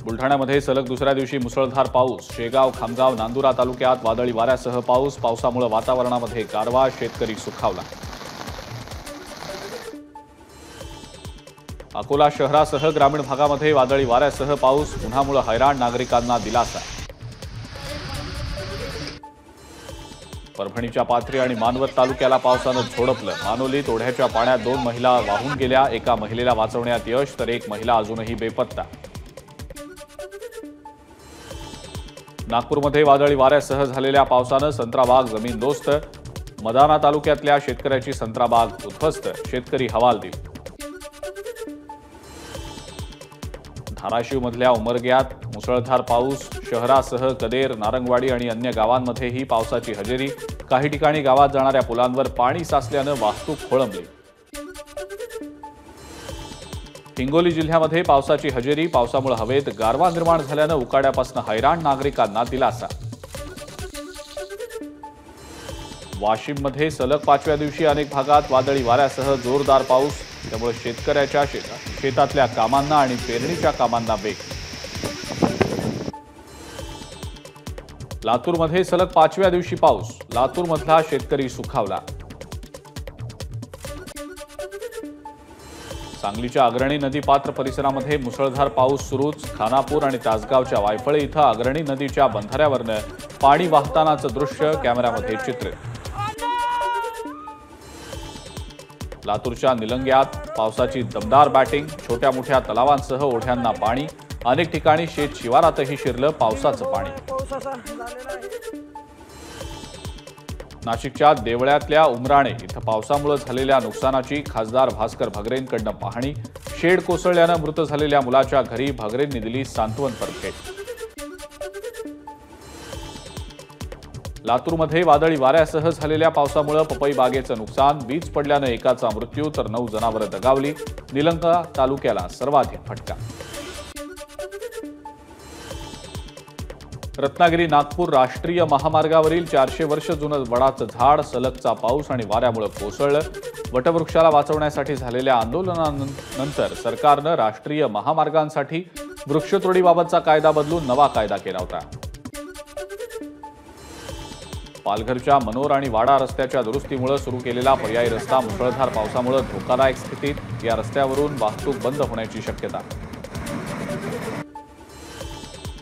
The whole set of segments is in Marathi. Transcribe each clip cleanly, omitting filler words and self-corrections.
बुलढाण्यामध्ये सलग दुसऱ्या दिवशी मुसळधार पाऊस। शेगाव, खामगाव, नांदुरा तालुक्यात वादळी वाऱ्यासह पाऊस। पावसामुळे वातावरणामध्ये गारवा, शेतकरी सुखावला। अकोला शहरासह ग्रामीण भागामध्ये वादळी वाऱ्यासह पाऊस। उन्हामुळे हैराण नागरिकांना दिलासा। परभणीच्या पाथरी आणि मानवत तालुक्याला पावसानं झोडपलं। मानोलीत ओढ्याच्या पाण्यात 2 महिला वाहून गेल्या। एका महिलेला वाचवण्यात यश, तर एक महिला अजूनही बेपत्ता। नागपूरमध्ये वादळी वाऱ्यासह झालेल्या पावसानं संत्राबाग जमीनदोस्त। मदाना तालुक्यातल्या शेतकऱ्याची संत्राबाग उद्ध्वस्त, शेतकरी हवालदिल। धाराशिवमधल्या उमरग्यात मुसळधार पाऊस। शहरासह कदेर, नारंगवाडी आणि अन्य गावांमध्येही पावसाची हजेरी। काही ठिकाणी गावात जाणाऱ्या पुलांवर पाणी साचल्यानं वाहतूक खोळंबली। हिंगोली जिल्ह्यामध्ये पावसाची हजेरी। पावसामुळे हवेत गारवा निर्माण झाल्यानं उकाड्यापासून हैराण नागरिकांना दिलासा। वाशिममध्ये सलग 5व्या दिवशी अनेक भागात वादळी वाऱ्यासह जोरदार पाऊस। त्यामुळे शेतकऱ्याच्या शेतातल्या कामांना आणि पेरणीच्या कामांना वेग। लातूरमध्ये सलग 5व्या दिवशी पाऊस। लातूरमधला शेतकरी सुखावला। सांगलीच्या अग्रणी नदीपात्र परिसरामध्ये मुसळधार पाऊस सुरूच। खानापूर आणि तासगावच्या वायफळे इथं अग्रणी नदीच्या बंधाऱ्यावरनं पाणी वाहतानाचं दृश्य कॅमेऱ्यामध्ये चित्रित। लातूरच्या निलंग्यात पावसाची दमदार बॅटिंग। छोट्या मोठ्या तलावांसह ओढ्यांना पाणी। अनेक ठिकाणी शेत शिवारातही शिरलं पावसाचं पाणी। नाशिकच्या देवळ्यातल्या उमराणे इथं पावसामुळे झालेल्या नुकसानाची खासदार भास्कर भगरेंकडून पाहणी। शेड कोसळल्यानं मृत झालेल्या मुलाच्या घरी भगरेंनी दिली सांत्वन परतफेड। लातूरमध्ये वादळी वाऱ्यासह झालेल्या पावसामुळे पपई बागेचं नुकसान। वीज पडल्यानं एकाचा मृत्यू तर 9 जनावरं दगावली। निलंगा तालुक्याला सर्वाधिक फटका। रत्नागिरी नागपूर राष्ट्रीय महामार्गावरील 400 वर्ष जुनं वडाचं झाड सलगचा पाऊस आणि वाऱ्यामुळे कोसळलं। वटवृक्षाला वाचवण्यासाठी झालेल्या आंदोलनानंतर सरकारनं राष्ट्रीय महामार्गांसाठी वृक्षतोडीबाबतचा कायदा बदलून नवा कायदा केला होता। पालघरच्या मनोर आणि वाडा रस्त्याच्या दुरुस्तीमुळे सुरू केलेला पर्यायी रस्ता मुसळधार पावसामुळे धोकादायक स्थितीत। या रस्त्यावरून वाहतूक बंद होण्याची शक्यता।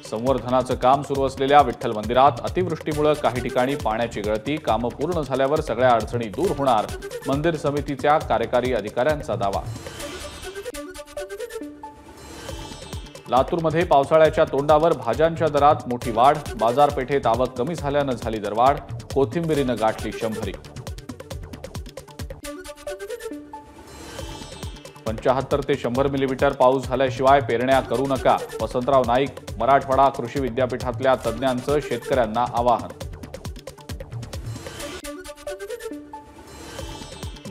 संवर्धनाचं काम सुरू असलेल्या विठ्ठल मंदिरात अतिवृष्टीमुळे काही ठिकाणी पाण्याची गळती। कामं पूर्ण झाल्यावर सगळ्या अडचणी दूर होणार, मंदिर समितीच्या कार्यकारी अधिकाऱ्यांचा दावा। लातूरमध्ये पावसाळ्याच्या तोंडावर भाज्यांच्या दरात मोठी वाढ। बाजारपेठेत आवक कमी झाल्यानं झाली दरवाढ। कोथिंबिरीनं गाठली 100. 75 ते 100 मिलीमीटर पाऊस झाल्याशिवाय पेरण्या करू नका। वसंतराव नाईक मराठवाडा कृषी विद्यापीठातल्या तज्ज्ञांचं शेतकऱ्यांना आवाहन।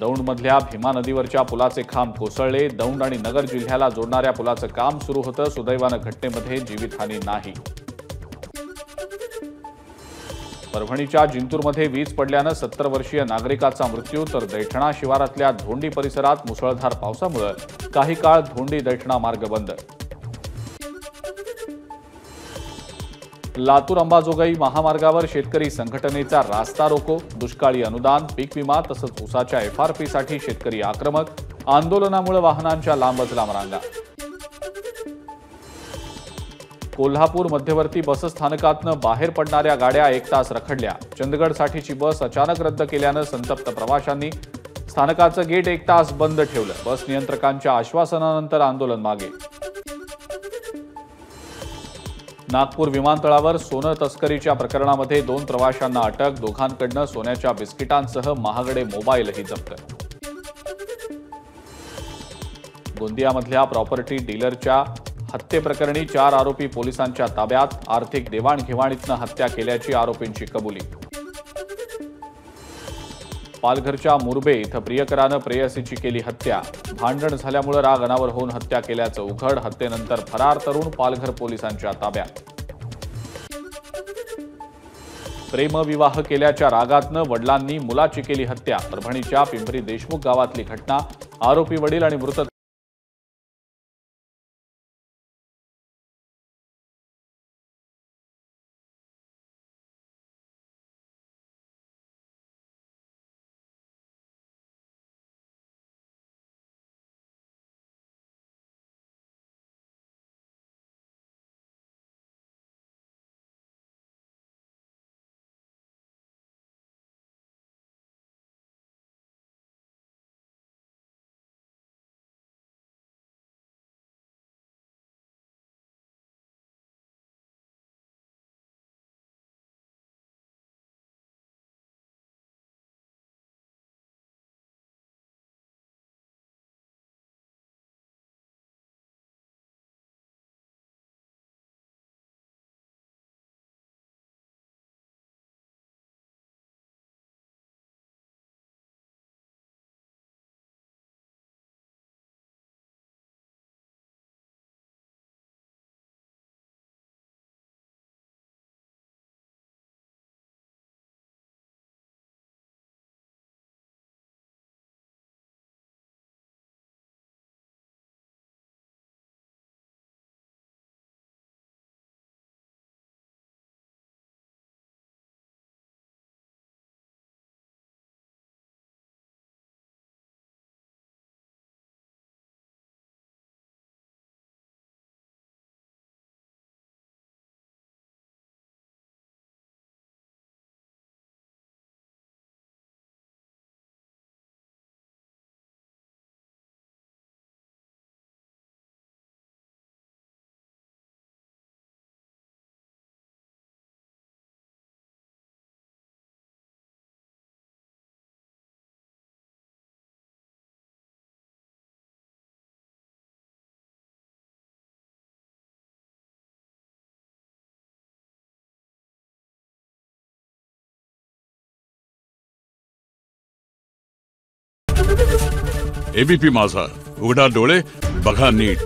दौंडमधल्या भीमा नदीवरच्या पुलाचे खांब कोसळले। दौंड आणि नगर जिल्ह्याला जोडणाऱ्या पुलाचं काम सुरू होतं। सुदैवानं घटनेमध्ये जीवितहानी नाही। परभणीच्या जिंतूरमध्ये वीज पडल्यानं 70 वर्षीय नागरिकाचा मृत्यू, तर दैठणा शिवारातल्या धोंडी परिसरात मुसळधार पावसामुळे काही काळ धोंडी दैठणा मार्ग बंद। लातूर अंबाजोगाई महामार्गावर शेतकरी संघटनेचा रास्ता रोको। दुष्काळी अनुदान, पीक विमा तसंच ऊसाच्या FRP साठी शेतकरी आक्रमक। आंदोलनामुळे वाहनांच्या लांबच लांब रांगा। कोल्हापूर मध्यवर्ती बसस्थानकातनं बाहेर पडणाऱ्या गाड्या 1 तास रखडल्या। चंदगडसाठीची बस अचानक रद्द केल्यानं संतप्त प्रवाशांनी स्थानकाचं गेट 1 तास बंद ठेवलं। बस नियंत्रकांच्या आश्वासनानंतर आंदोलन मागे। नागपूर विमानतळावर सोनं तस्करीच्या प्रकरणामध्ये 2 प्रवाशांना अटक। दोघांकडनं सोन्याच्या बिस्किटांसह महागडे मोबाईलही जप्त। गोंदियामधल्या प्रॉपर्टी डीलरच्या हत्येप्रकरणी 4 आरोपी पोलिसांच्या ताब्यात। आर्थिक देवाणघेवाणीतनं हत्या केल्याची आरोपींची कबुली। पालघरच्या मुरबे इथं प्रियकरानं प्रेयसीची केली हत्या। भांडण झाल्यामुळे राग अनावर होऊन हत्या केल्याचं उघड। हत्येनंतर फरार तरुण पालघर पोलिसांच्या ताब्यात। प्रेमविवाह केल्याच्या रागातनं वडिलांनी मुलाची केली हत्या। परभणीच्या पिंपरी देशमुख गावातली घटना। आरोपी वडील आणि मृत एबीपी माझा, उघडा डोळे बघा नीट.